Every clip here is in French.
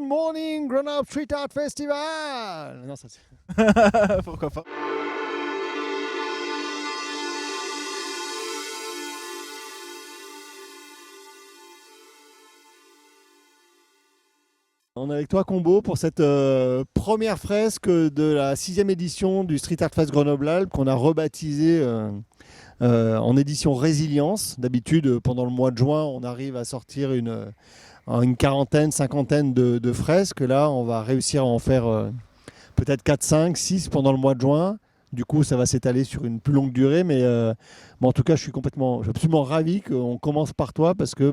morning, Grown-Up Street Art Festival. Non, ça c'est... Pourquoi pas. On est avec toi, Combo, pour cette première fresque de la 6e édition du Street Art Fest Grenoble-Alpes qu'on a rebaptisé en édition Résilience. D'habitude, pendant le mois de juin, on arrive à sortir une quarantaine, cinquantaine de fresques. Là, on va réussir à en faire peut-être 4, 5, 6 pendant le mois de juin. Du coup, ça va s'étaler sur une plus longue durée, mais en tout cas, je suis absolument ravi qu'on commence par toi parce que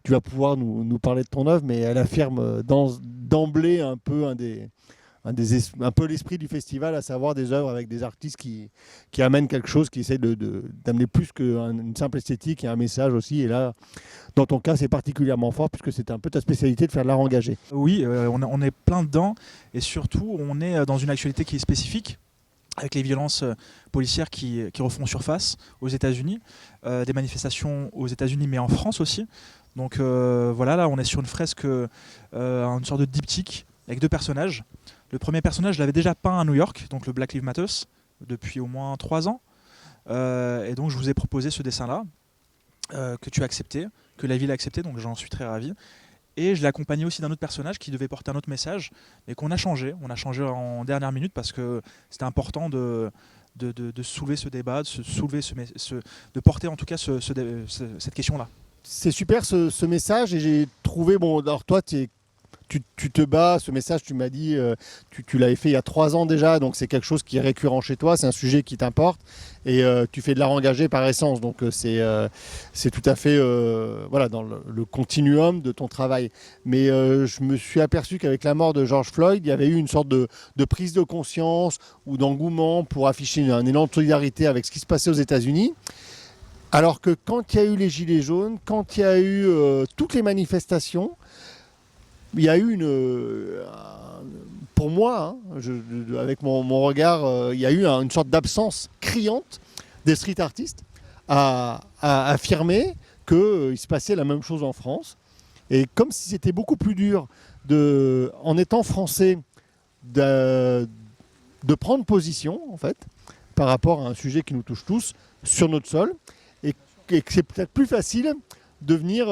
tu vas pouvoir nous parler de ton œuvre, mais elle affirme d'emblée un peu un peu l'esprit du festival, à savoir des œuvres avec des artistes qui amènent quelque chose, qui essaient d'amener plus qu'une simple esthétique et un message aussi. Et là, dans ton cas, c'est particulièrement fort puisque c'est un peu ta spécialité de faire de l'art engagé. Oui, on est plein dedans et surtout, on est dans une actualité qui est spécifique, avec les violences policières qui refont surface aux États-Unis, des manifestations aux États-Unis mais en France aussi. Donc voilà, là on est sur une fresque, une sorte de diptyque avec deux personnages. Le premier personnage, je l'avais déjà peint à New York, donc le Black Lives Matter, depuis au moins 3 ans. Et donc je vous ai proposé ce dessin-là, que tu as accepté, que la ville a accepté, donc j'en suis très ravi. Et je l'ai accompagné aussi d'un autre personnage qui devait porter un autre message, mais qu'on a changé. On a changé en dernière minute parce que c'était important de soulever ce débat, de porter en tout cas cette question-là. C'est super ce message et j'ai trouvé, alors toi tu te bats, ce message tu m'as dit, tu l'avais fait il y a 3 ans déjà, donc c'est quelque chose qui est récurrent chez toi, c'est un sujet qui t'importe et tu fais de l'art engagé par essence, donc c'est tout à fait voilà, dans le continuum de ton travail. Mais je me suis aperçu qu'avec la mort de George Floyd, il y avait eu une sorte de prise de conscience ou d'engouement pour afficher un élan de solidarité avec ce qui se passait aux États-Unis. Alors que quand il y a eu les Gilets jaunes, quand il y a eu toutes les manifestations, il y a eu pour moi, avec mon regard, il y a eu une sorte d'absence criante des street artistes à affirmer qu'il se passait la même chose en France. Et comme si c'était beaucoup plus dur, en étant français, de prendre position, en fait, par rapport à un sujet qui nous touche tous sur notre sol, et que c'est peut-être plus facile de venir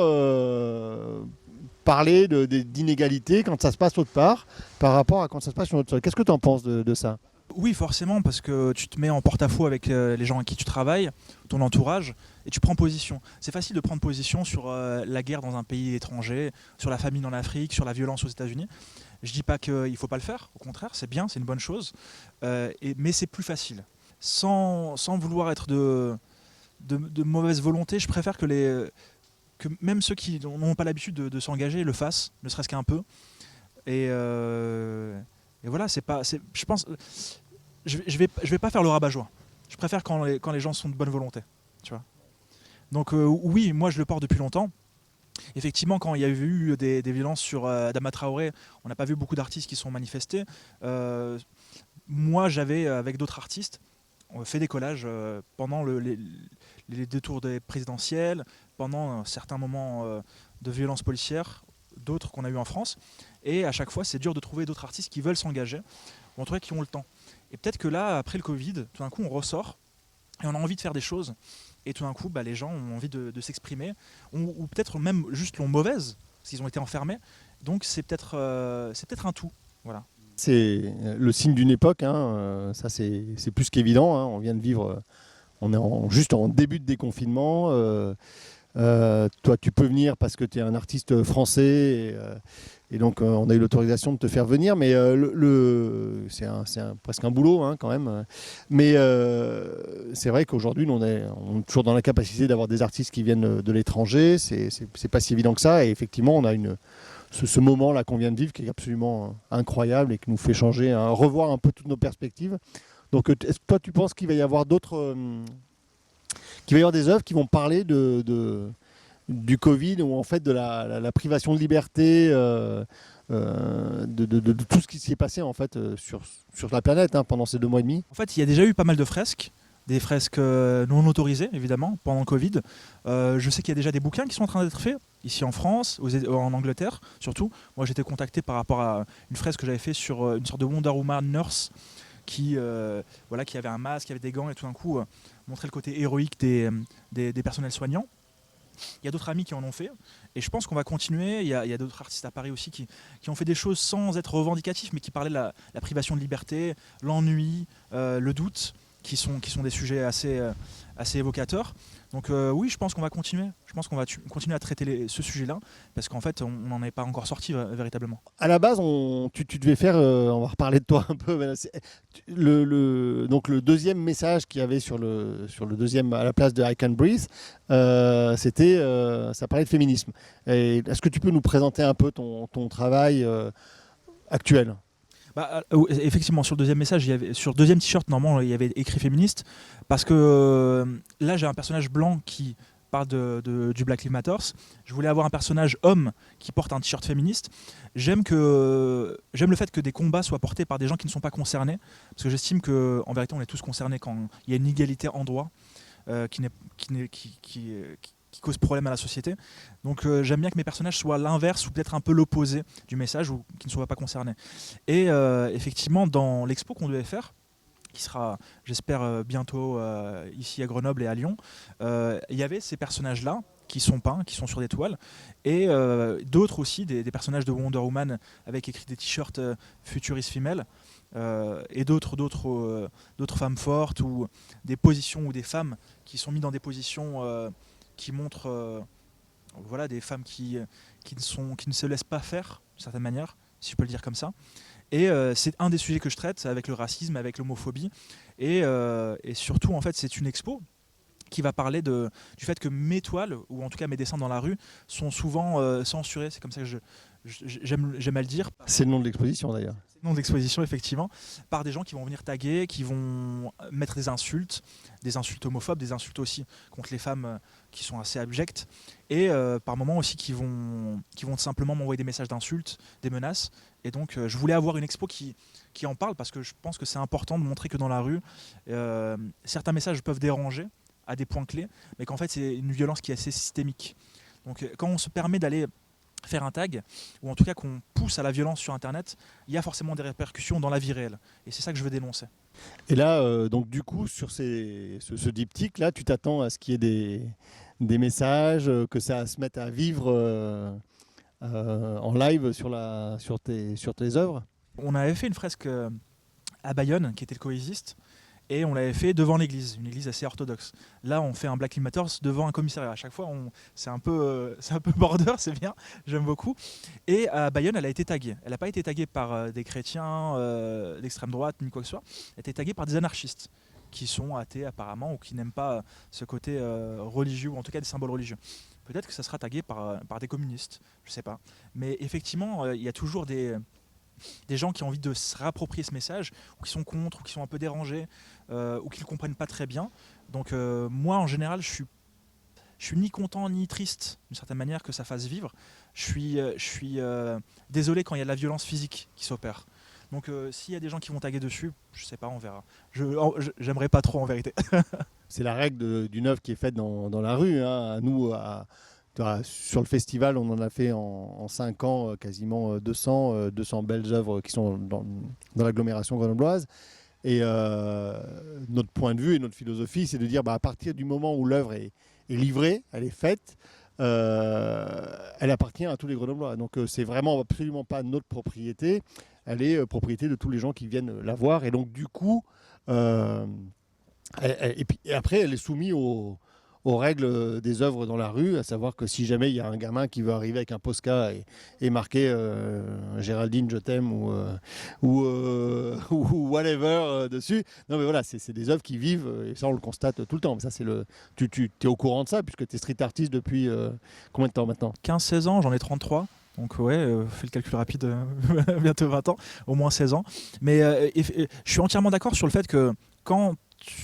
parler d'inégalité quand ça se passe autre part par rapport à quand ça se passe sur notre sol. Qu'est-ce que tu en penses de ça ? Oui, forcément, parce que tu te mets en porte-à-faux avec les gens avec qui tu travailles, ton entourage, et tu prends position. C'est facile de prendre position sur la guerre dans un pays étranger, sur la famine en Afrique, sur la violence aux États-Unis. Je dis pas qu'il ne faut pas le faire, au contraire, c'est bien, c'est une bonne chose, mais c'est plus facile. Sans vouloir être de mauvaise volonté, je préfère que même ceux qui n'ont pas l'habitude de s'engager le fassent, ne serait-ce qu'un peu. Et voilà, je pense, je vais pas faire le rabat-joie. Je préfère quand les gens sont de bonne volonté, tu vois. Donc oui, moi je le porte depuis longtemps. Effectivement, quand il y a eu des violences sur Adama Traoré, on n'a pas vu beaucoup d'artistes qui sont manifestés. Moi, j'avais, avec d'autres artistes, on fait des collages pendant les détours des présidentielles, pendant certains moments de violence policière, d'autres qu'on a eu en France. Et à chaque fois, c'est dur de trouver d'autres artistes qui veulent s'engager, ou en tout cas qui ont le temps. Et peut-être que là, après le Covid, tout d'un coup, on ressort et on a envie de faire des choses. Et tout d'un coup, les gens ont envie de s'exprimer, ou peut-être même juste l'ont mauvaise, parce qu'ils ont été enfermés. Donc c'est peut-être un tout. Voilà. C'est le signe d'une époque, hein, ça c'est plus qu'évident, hein. On vient de vivre, on est juste en début de déconfinement. Toi, tu peux venir parce que tu es un artiste français et donc on a eu l'autorisation de te faire venir, mais c'est presque un boulot, hein, quand même. Mais c'est vrai qu'aujourd'hui, on est toujours dans la capacité d'avoir des artistes qui viennent de l'étranger. C'est pas si évident que ça. Et effectivement, on a ce moment-là qu'on vient de vivre qui est absolument incroyable et qui nous fait changer, revoir un peu toutes nos perspectives. Donc, est-ce que toi, tu penses qu'il va y avoir qu'il va y avoir des œuvres qui vont parler du Covid ou en fait de la privation de liberté, de tout ce qui s'est passé en fait sur la planète pendant ces 2 mois et demi? En fait, il y a déjà eu pas mal de fresques des fresques non autorisées, évidemment, pendant le Covid. Je sais qu'il y a déjà des bouquins qui sont en train d'être faits, ici en France, en Angleterre surtout. Moi, j'ai été contacté par rapport à une fresque que j'avais fait sur une sorte de Wonder Woman nurse qui avait un masque, qui avait des gants et tout d'un coup montrait le côté héroïque des personnels soignants. Il y a d'autres amis qui en ont fait et je pense qu'on va continuer. Il y a d'autres artistes à Paris aussi qui ont fait des choses sans être revendicatifs mais qui parlaient de la privation de liberté, l'ennui, le doute, qui sont des sujets assez évocateurs. Donc oui, je pense qu'on va continuer. Je pense qu'on va continuer à traiter ce sujet-là parce qu'en fait, on n'en est pas encore sorti véritablement. À la base, tu devais faire, on va reparler de toi un peu, mais donc le deuxième message qu'il y avait sur le deuxième, à la place de I Can Breathe, ça parlait de féminisme. Est-ce que tu peux nous présenter un peu ton travail actuel? Effectivement, sur le deuxième message, sur le deuxième t-shirt, normalement, il y avait écrit féministe, parce que là, j'ai un personnage blanc qui parle du Black Lives Matter. Je voulais avoir un personnage homme qui porte un t-shirt féministe. J'aime le fait que des combats soient portés par des gens qui ne sont pas concernés, parce que j'estime qu'en vérité, on est tous concernés quand il y a une inégalité en droit qui cause problème à la société. Donc j'aime bien que mes personnages soient l'inverse ou peut-être un peu l'opposé du message ou qui ne soient pas concernés. Et effectivement, dans l'expo qu'on devait faire, qui sera, j'espère, bientôt ici à Grenoble et à Lyon, il y avait ces personnages-là qui sont peints, qui sont sur des toiles, et d'autres aussi, des personnages de Wonder Woman avec écrit des t-shirts Futurist Female, et d'autres femmes fortes ou des positions ou des femmes qui sont mises dans des positions qui montrent des femmes qui ne se laissent pas faire d'une certaine manière, si je peux le dire comme ça. Et c'est un des sujets que je traite avec le racisme, avec l'homophobie. Et surtout, en fait, c'est une expo qui va parler du fait que mes toiles, ou en tout cas mes dessins dans la rue, sont souvent censurés. C'est comme ça que j'aime à le dire. C'est le nom de l'exposition d'ailleurs. C'est le nom de l'exposition, effectivement, par des gens qui vont venir taguer, qui vont mettre des insultes homophobes, des insultes aussi contre les femmes qui sont assez abjectes, et par moments aussi qui vont simplement m'envoyer des messages d'insultes, des menaces. Et donc je voulais avoir une expo qui en parle, parce que je pense que c'est important de montrer que dans la rue, certains messages peuvent déranger à des points clés, mais qu'en fait c'est une violence qui est assez systémique. Donc quand on se permet d'aller faire un tag, ou en tout cas qu'on pousse à la violence sur Internet, il y a forcément des répercussions dans la vie réelle. Et c'est ça que je veux dénoncer. Et là, donc du coup, sur ce diptyque, là, tu t'attends à ce qu'il y ait des messages, que ça se mette à vivre en live sur tes œuvres? On avait fait une fresque à Bayonne, qui était le Coexiste, et on l'avait fait devant l'église, une église assez orthodoxe. Là, on fait un Black Lives Matter devant un commissariat. À chaque fois, c'est un peu border, c'est bien, j'aime beaucoup. Et à Bayonne, elle a été taguée. Elle n'a pas été taguée par des chrétiens d'extrême droite, ni quoi que ce soit. Elle a été taguée par des anarchistes, qui sont athées apparemment, ou qui n'aiment pas ce côté religieux, ou en tout cas des symboles religieux. Peut-être que ça sera tagué par des communistes, je ne sais pas. Mais effectivement, il y a toujours des gens qui ont envie de se réapproprier ce message, ou qui sont contre, ou qui sont un peu dérangés, ou qui ne le comprennent pas très bien. Donc moi, en général, je suis ni content ni triste, d'une certaine manière, que ça fasse vivre. Je suis désolé quand il y a de la violence physique qui s'opère. Donc s'il y a des gens qui vont taguer dessus, je sais pas, on verra. J'aimerais pas trop, en vérité. C'est la règle d'une œuvre qui est faite dans la rue. Hein. Nous, sur le festival, on en a fait en 5 ans quasiment 200 belles œuvres qui sont dans l'agglomération grenobloise. Et notre point de vue et notre philosophie, c'est de dire à partir du moment où l'œuvre est livrée, elle est faite, elle appartient à tous les Grenoblois. Donc c'est vraiment absolument pas notre propriété, elle est propriété de tous les gens qui viennent la voir. Et donc du coup, et après, elle est soumise aux règles des œuvres dans la rue, à savoir que si jamais il y a un gamin qui veut arriver avec un Posca et marquer Géraldine, je t'aime ou whatever dessus, non mais voilà, c'est des œuvres qui vivent, et ça on le constate tout le temps. Mais ça, tu es au courant de ça puisque tu es street artiste depuis combien de temps maintenant? 15-16 ans, j'en ai 33. Donc ouais, fais le calcul rapide, bientôt 20 ans, au moins 16 ans. Mais je suis entièrement d'accord sur le fait que quand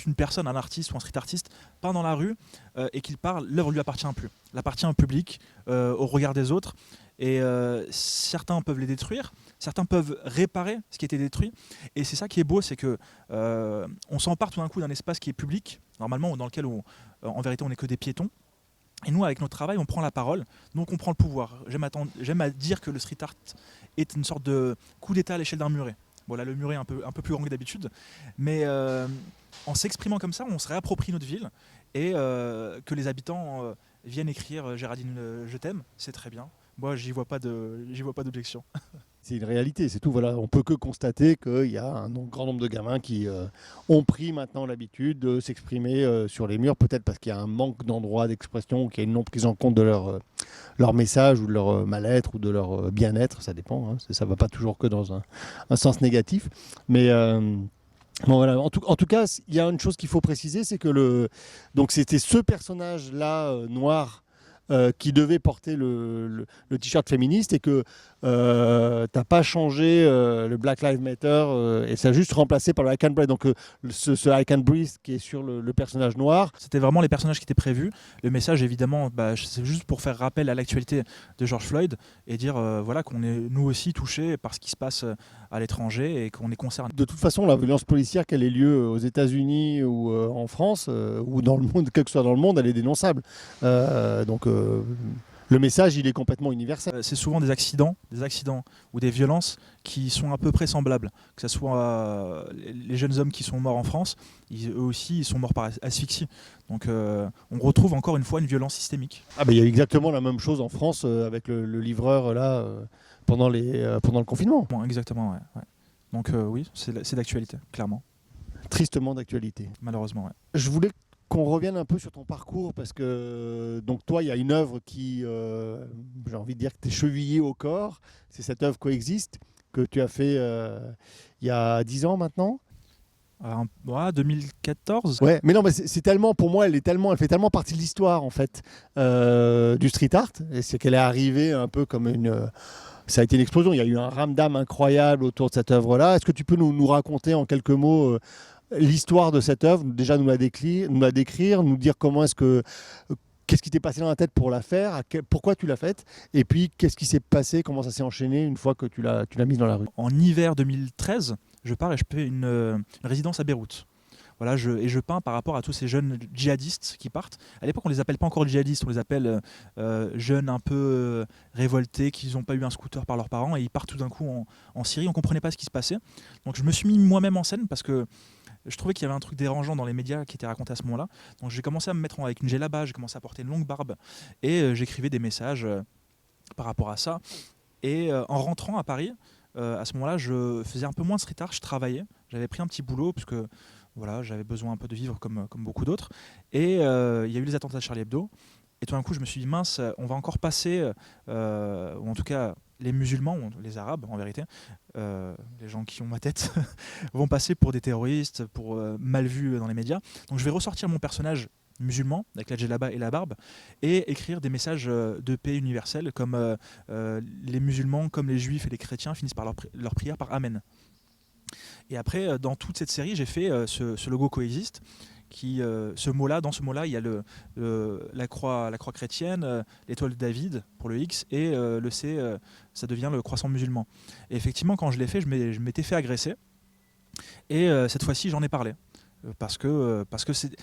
une personne, un artiste ou un street artiste peint dans la rue et qu'il parle, l'œuvre lui appartient plus. Elle appartient au public, au regard des autres. Et certains peuvent les détruire, certains peuvent réparer ce qui a été détruit. Et c'est ça qui est beau, c'est que on s'empare tout d'un coup d'un espace qui est public, normalement, dans lequel en vérité on n'est que des piétons. Et nous, avec notre travail, on prend la parole, donc on prend le pouvoir. J'aime à dire que le street art est une sorte de coup d'état à l'échelle d'un muret. Bon, là, le muret est un peu plus grand que d'habitude, mais en s'exprimant comme ça, on se réapproprie notre ville et que les habitants viennent écrire Géraldine, je t'aime, c'est très bien. Moi, j'y vois pas d'objection. C'est une réalité, c'est tout. Voilà, on peut que constater qu'il y a un grand nombre de gamins qui ont pris maintenant l'habitude de s'exprimer sur les murs, peut-être parce qu'il y a un manque d'endroits d'expression, ou qu'il y a une non prise en compte de leur message ou de leur mal-être ou de leur bien-être, ça dépend. Hein, ça ne va pas toujours que dans un sens négatif. Mais bon, voilà. En tout cas, il y a une chose qu'il faut préciser, c'est que donc c'était ce personnage-là noir qui devait porter le t-shirt féministe et que t'as pas changé le Black Lives Matter et ça a juste remplacé par le I Can Breathe. Donc ce I Can Breathe qui est sur le personnage noir. C'était vraiment les personnages qui étaient prévus. Le message, évidemment, c'est juste pour faire rappel à l'actualité de George Floyd et dire voilà, qu'on est nous aussi touchés par ce qui se passe à l'étranger et qu'on est concerné. De toute façon, la violence policière, qu'elle ait lieu aux États-Unis ou en France ou dans le monde, quel que soit dans le monde, elle est dénonçable. Donc le message, il est complètement universel. C'est souvent des accidents ou des violences qui sont à peu près semblables. Que ce soit les jeunes hommes qui sont morts en France, eux aussi, ils sont morts par asphyxie. Donc on retrouve encore une fois une violence systémique. Ah ben, il y a exactement la même chose en France avec le livreur là pendant le confinement. Bon, exactement, ouais. Donc oui, c'est d'actualité, clairement. Tristement d'actualité. Malheureusement, ouais. Je voulais qu'on revienne un peu sur ton parcours parce que donc toi, il y a une œuvre qui, j'ai envie de dire que tu es chevillé au corps. C'est cette œuvre Coexiste que tu as fait il y a 10 ans maintenant. 2014. Ouais, mais non, mais c'est tellement, pour moi, elle fait tellement partie de l'histoire en fait du street art. Et c'est qu'elle est arrivée un peu comme ça a été une explosion. Il y a eu un ramdam incroyable autour de cette œuvre-là. Est-ce que tu peux nous raconter en quelques mots l'histoire de cette œuvre, déjà nous la décrire, nous dire qu'est-ce qui t'est passé dans la tête pour la faire, pourquoi tu l'as faite, et puis qu'est-ce qui s'est passé, comment ça s'est enchaîné une fois que tu l'as mise dans la rue. En hiver 2013, je pars et je fais une résidence à Beyrouth. Voilà, je peins par rapport à tous ces jeunes djihadistes qui partent. À l'époque, on les appelle pas encore djihadistes, on les appelle jeunes un peu révoltés, qui n'ont pas eu un scooter par leurs parents, et ils partent tout d'un coup en Syrie. On comprenait pas ce qui se passait. Donc je me suis mis moi-même en scène parce que je trouvais qu'il y avait un truc dérangeant dans les médias qui était raconté à ce moment-là. Donc j'ai commencé à me mettre avec une djellaba, j'ai commencé à porter une longue barbe et j'écrivais des messages par rapport à ça. Et en rentrant à Paris, à ce moment-là, je faisais un peu moins de street art, je travaillais. J'avais pris un petit boulot parce que voilà, j'avais besoin un peu de vivre comme beaucoup d'autres. Et il y a eu les attentats de Charlie Hebdo. Et tout d'un coup, je me suis dit, mince, on va encore passer, ou en tout cas les musulmans, ou les arabes en vérité, les gens qui ont ma tête, vont passer pour des terroristes, pour mal vus dans les médias. Donc je vais ressortir mon personnage musulman, avec la djellaba et la barbe, et écrire des messages de paix universelle, comme les musulmans, comme les juifs et les chrétiens finissent par leur prière par Amen. Et après, dans toute cette série, j'ai fait ce logo Coexiste, dans ce mot-là, il y a la croix chrétienne, l'étoile de David pour le X, et le C, ça devient le croissant musulman. Et effectivement, quand je l'ai fait, je m'étais fait agresser, et cette fois-ci, j'en ai parlé. Parce que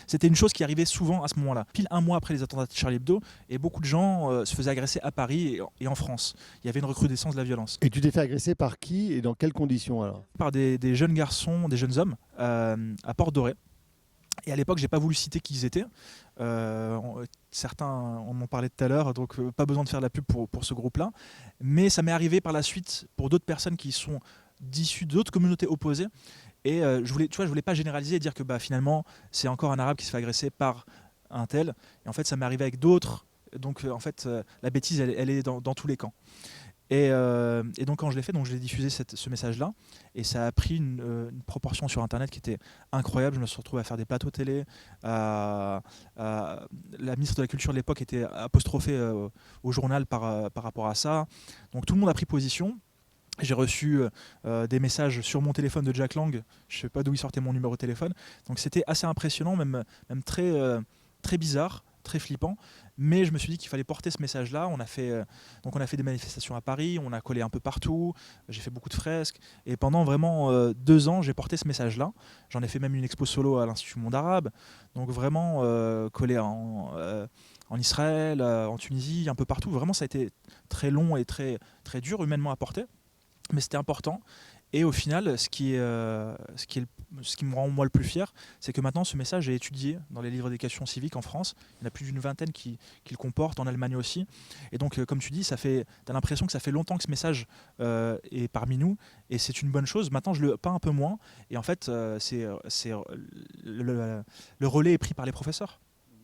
c'était une chose qui arrivait souvent à ce moment-là. Pile un mois après les attentats de Charlie Hebdo, et beaucoup de gens se faisaient agresser à Paris et en France. Il y avait une recrudescence de la violence. Et tu t'es fait agresser par qui et dans quelles conditions alors? Par des jeunes garçons, des jeunes hommes à Port-Doré. Et à l'époque, j'ai pas voulu citer qui ils étaient. Certains, on en parlait tout à l'heure, donc pas besoin de faire la pub pour ce groupe-là. Mais ça m'est arrivé par la suite pour d'autres personnes qui sont issues d'autres communautés opposées. Et je voulais pas généraliser et dire que finalement, c'est encore un arabe qui se fait agresser par un tel. Et en fait, ça m'est arrivé avec d'autres. Donc en fait, la bêtise, elle est dans tous les camps. Et donc quand je l'ai fait, donc je l'ai diffusé ce message-là, et ça a pris une proportion sur Internet qui était incroyable. Je me suis retrouvé à faire des plateaux télé. La ministre de la Culture de l'époque était apostrophée au journal par rapport à ça. Donc tout le monde a pris position. J'ai reçu des messages sur mon téléphone de Jack Lang. Je ne sais pas d'où il sortait mon numéro de téléphone. Donc c'était assez impressionnant, même très, très bizarre. très flippant. Mais je me suis dit qu'il fallait porter ce message-là. On a fait des manifestations à Paris, on a collé un peu partout, j'ai fait beaucoup de fresques. Et pendant vraiment 2 ans, j'ai porté ce message-là. J'en ai fait même une expo solo à l'Institut Monde Arabe. Donc vraiment collé en Israël, en Tunisie, un peu partout. Vraiment, ça a été très long et très, très dur humainement à porter. Mais c'était important. Et au final, ce qui me rend moi le plus fier, c'est que maintenant ce message est étudié dans les livres d'éducation civique en France. Il y en a plus d'une vingtaine qui le comportent, en Allemagne aussi. Et donc, comme tu dis, tu as l'impression que ça fait longtemps que ce message est parmi nous. Et c'est une bonne chose. Maintenant, je le peins un peu moins. Et en fait, le relais est pris par les professeurs.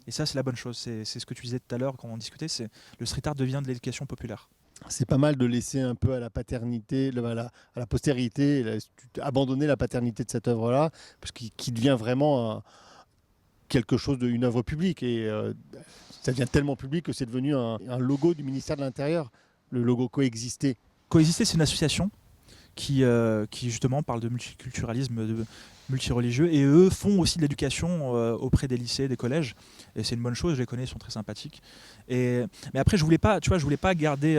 Et ça, c'est la bonne chose. C'est ce que tu disais tout à l'heure quand on discutait. C'est le street art devient de l'éducation populaire. C'est pas mal de laisser un peu à la paternité, à la postérité, abandonner la paternité de cette œuvre-là, parce qu'il devient vraiment quelque chose d'une œuvre publique. Et ça devient tellement public que c'est devenu un logo du ministère de l'Intérieur, le logo Coexister. Coexister, c'est une association qui justement parle de multiculturalisme, de multireligieux, et eux font aussi de l'éducation auprès des lycées, des collèges, et c'est une bonne chose, je les connais, ils sont très sympathiques. Mais après, je voulais pas garder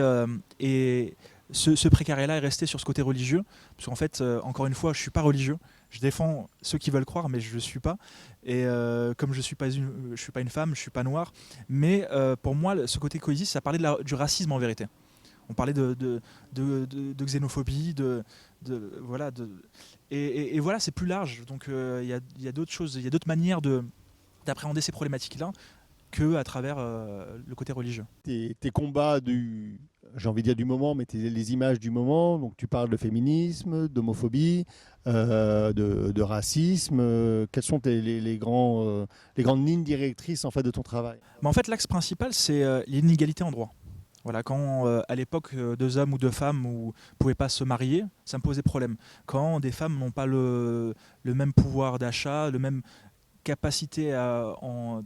ce précaré-là et rester sur ce côté religieux, parce qu'en fait, encore une fois, je suis pas religieux, je défends ceux qui veulent croire, mais je le suis pas, et comme je suis pas une femme, je suis pas noire, mais pour moi, ce côté coexiste, ça parlait du racisme en vérité. On parlait de xénophobie, voilà, et voilà, c'est plus large. Donc il y a d'autres choses, il y a d'autres manières d'appréhender ces problématiques-là qu'à travers le côté religieux. Tes combats j'ai envie de dire du moment, mais les images du moment, donc tu parles de féminisme, d'homophobie, de racisme. Quelles sont les grandes lignes directrices en fait de ton travail? Mais en fait, l'axe principal, c'est l'inégalité en droit. Voilà, quand à l'époque, 2 hommes ou 2 femmes ne pouvaient pas se marier, ça me posait problème. Quand des femmes n'ont pas le même pouvoir d'achat, la même capacité en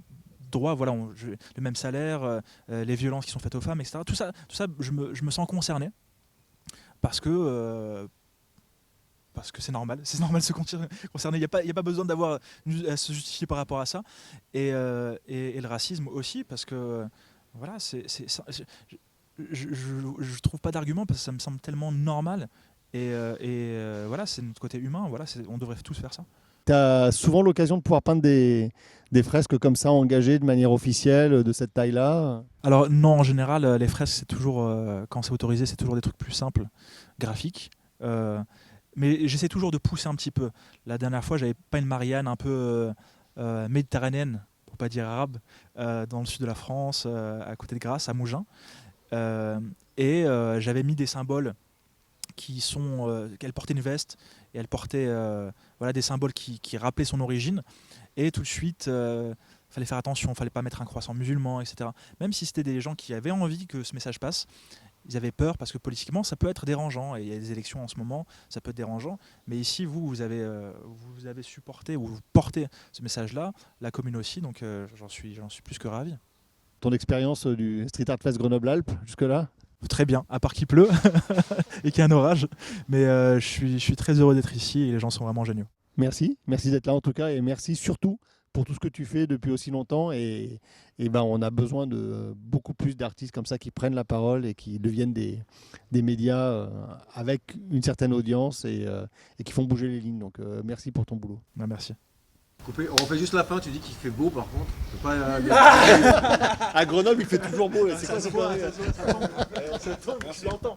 droit, voilà, le même salaire, les violences qui sont faites aux femmes, etc. Tout ça je me sens concerné parce que c'est normal de se concerner. Il n'y a pas besoin à se justifier par rapport à ça. Et le racisme aussi, parce que voilà, je trouve pas d'argument parce que ça me semble tellement normal. Et voilà, c'est notre côté humain. Voilà, on devrait tous faire ça. Tu as souvent l'occasion de pouvoir peindre des fresques comme ça, engagées de manière officielle, de cette taille-là? Alors non, en général, les fresques, c'est toujours, quand c'est autorisé, c'est toujours des trucs plus simples, graphiques. Mais j'essaie toujours de pousser un petit peu. La dernière fois, j'avais peint une Marianne un peu méditerranéenne, pour pas dire arabe, dans le sud de la France, à côté de Grasse, à Mougins. J'avais mis des symboles qu'elle portait une veste et elle portait des symboles qui rappelaient son origine, et tout de suite fallait faire attention, fallait pas mettre un croissant musulman, etc. Même si c'était des gens qui avaient envie que ce message passe, ils avaient peur parce que politiquement ça peut être dérangeant, et il y a des élections en ce moment, ça peut être dérangeant, mais ici vous avez supporté ou vous portez ce message-là, la commune aussi, donc j'en suis plus que ravi. Ton expérience du Street Art Fest Grenoble-Alpes jusque-là? Très bien, à part qu'il pleut et qu'il y a un orage, mais je suis très heureux d'être ici et les gens sont vraiment géniaux. Merci d'être là en tout cas, et merci surtout pour tout ce que tu fais depuis aussi longtemps, et on a besoin de beaucoup plus d'artistes comme ça qui prennent la parole et qui deviennent des médias avec une certaine audience et qui font bouger les lignes. Donc merci pour ton boulot. Ouais, merci. On refait juste la fin, tu dis qu'il fait beau par contre. À Grenoble il fait toujours beau, c'est quoi ça ça tombe, je l'entends.